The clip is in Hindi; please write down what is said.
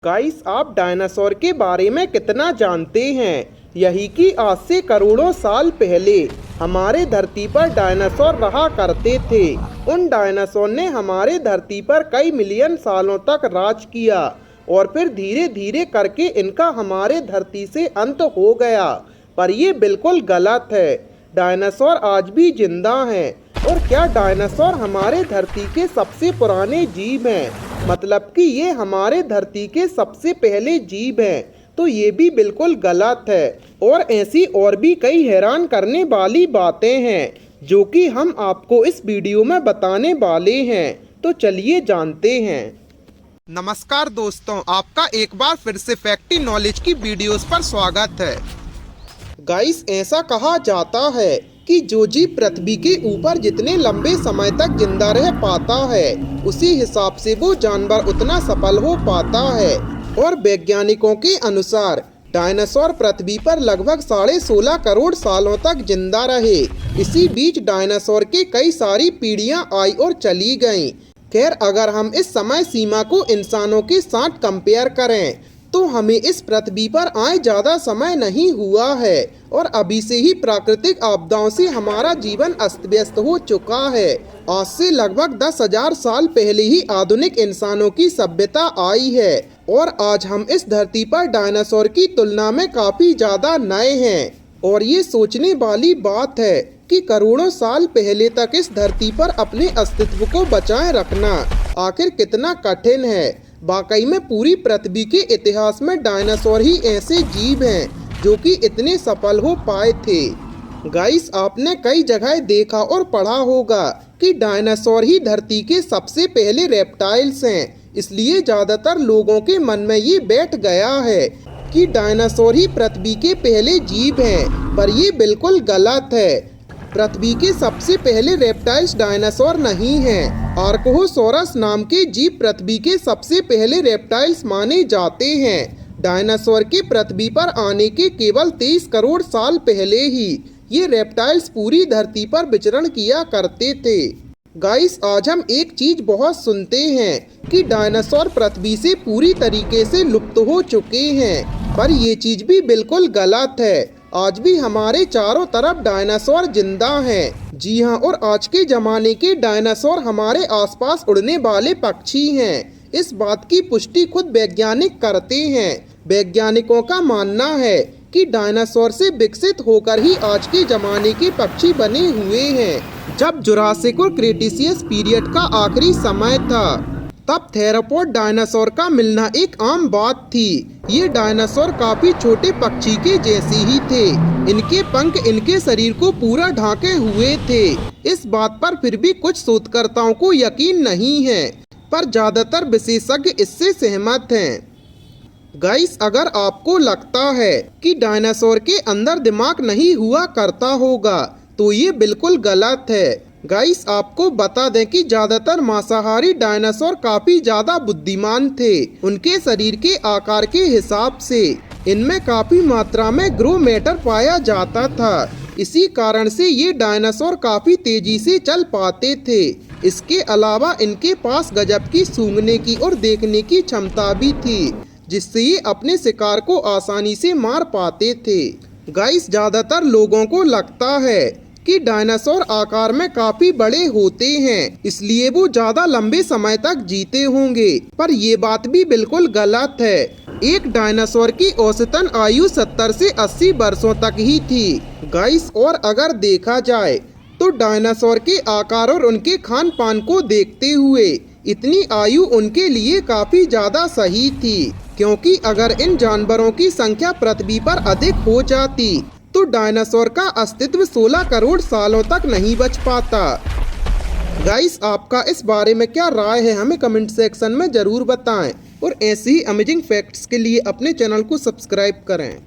गाइस, आप डायनासोर के बारे में कितना जानते हैं? यही कि आज से करोड़ों साल पहले हमारे धरती पर डायनासोर रहा करते थे। उन डायनासोर ने हमारे धरती पर कई मिलियन सालों तक राज किया और फिर धीरे धीरे करके इनका हमारे धरती से अंत हो गया। पर ये बिल्कुल गलत है। डायनासोर आज भी जिंदा हैं। और क्या डायनासोर हमारे धरती के सबसे पुराने जीव हैं? मतलब कि ये हमारे धरती के सबसे पहले जीव हैं? तो ये भी बिल्कुल गलत है। और ऐसी और भी कई हैरान करने वाली बातें हैं जो कि हम आपको इस वीडियो में बताने वाले हैं। तो चलिए जानते हैं। नमस्कार दोस्तों, आपका एक बार फिर से फैक्टी नॉलेज की वीडियोस पर स्वागत है। गाइस, ऐसा कहा जाता है कि जो जीव पृथ्वी के ऊपर जितने लंबे समय तक जिंदा रह पाता है, उसी हिसाब से वो जानवर उतना सफल हो पाता है। और वैज्ञानिकों के अनुसार डायनासोर पृथ्वी पर लगभग 16.5 करोड़ सालों तक जिंदा रहे। इसी बीच डायनासोर के कई सारी पीढ़ियां आई और चली गईं। खैर, अगर हम इस समय सीमा को इंसानों के साथ कंपेयर करें तो हमें इस पृथ्वी पर आए ज़्यादा समय नहीं हुआ है और अभी से ही प्राकृतिक आपदाओं से हमारा जीवन अस्त व्यस्त हो चुका है। आज से लगभग 10,000 साल पहले ही आधुनिक इंसानों की सभ्यता आई है और आज हम इस धरती पर डायनासोर की तुलना में काफ़ी ज़्यादा नए हैं। और ये सोचने वाली बात है कि करोड़ों साल पहले तक इस धरती पर अपने अस्तित्व को बचाए रखना आखिर कितना कठिन है। वाकई में पूरी पृथ्वी के इतिहास में डायनासोर ही ऐसे जीव हैं जो कि इतने सफल हो पाए थे। गाइस, आपने कई जगह देखा और पढ़ा होगा कि डायनासोर ही धरती के सबसे पहले रेप्टाइल्स हैं। इसलिए ज़्यादातर लोगों के मन में ये बैठ गया है कि डायनासोर ही पृथ्वी के पहले जीव हैं, पर ये बिल्कुल गलत है। पृथ्वी के सबसे पहले रेप्टाइल्स डायनासोर नहीं हैं। आर्कोसोरस नाम के जीव पृथ्वी के सबसे पहले रेप्टाइल्स माने जाते हैं। डायनासोर के पृथ्वी पर आने के केवल 23 करोड़ साल पहले ही ये रेप्टाइल्स पूरी धरती पर विचरण किया करते थे। गाइस, आज हम एक चीज बहुत सुनते हैं कि डायनासोर पृथ्वी से पूरी तरीके से लुप्त हो चुके हैं, पर ये चीज भी बिल्कुल गलत है। आज भी हमारे चारों तरफ डायनासोर जिंदा हैं। जी हाँ, और आज के ज़माने के डायनासोर हमारे आसपास उड़ने वाले पक्षी हैं। इस बात की पुष्टि खुद वैज्ञानिक करते हैं। वैज्ञानिकों का मानना है कि डायनासोर से विकसित होकर ही आज के ज़माने के पक्षी बने हुए हैं। जब जुरासिक और क्रेटेशियस पीरियड का आखिरी समय था, तब थेरोपॉड डायनासोर का मिलना एक आम बात थी। ये डायनासोर काफी छोटे पक्षी के जैसे ही थे। इनके पंख इनके शरीर को पूरा ढांके हुए थे। इस बात पर फिर भी कुछ शोधकर्ताओं को यकीन नहीं है, पर ज्यादातर विशेषज्ञ इससे सहमत हैं। गाइस, अगर आपको लगता है कि डायनासोर के अंदर दिमाग नहीं हुआ करता होगा तो ये बिल्कुल गलत है। गाइस, आपको बता दें कि ज्यादातर मांसाहारी डायनासोर काफी ज्यादा बुद्धिमान थे। उनके शरीर के आकार के हिसाब से इनमें काफी मात्रा में ग्रो मैटर पाया जाता था। इसी कारण से ये डायनासोर काफी तेजी से चल पाते थे। इसके अलावा इनके पास गजब की सूंघने की और देखने की क्षमता भी थी, जिससे ये अपने शिकार को आसानी से मार पाते थे। गाइस, ज्यादातर लोगों को लगता है कि डायनासोर आकार में काफी बड़े होते हैं, इसलिए वो ज्यादा लंबे समय तक जीते होंगे, पर ये बात भी बिल्कुल गलत है। एक डायनासोर की औसतन आयु 70 से 80 वर्षों तक ही थी। गाइस, और अगर देखा जाए तो डायनासोर के आकार और उनके खान पान को देखते हुए इतनी आयु उनके लिए काफी ज्यादा सही थी, क्योंकि अगर इन जानवरों की संख्या पृथ्वी पर अधिक हो जाती तो डायनासोर का अस्तित्व 16 करोड़ सालों तक नहीं बच पाता। गाइस, आपका इस बारे में क्या राय है, हमें कमेंट सेक्शन में ज़रूर बताएं और ऐसे ही अमेजिंग फैक्ट्स के लिए अपने चैनल को सब्सक्राइब करें।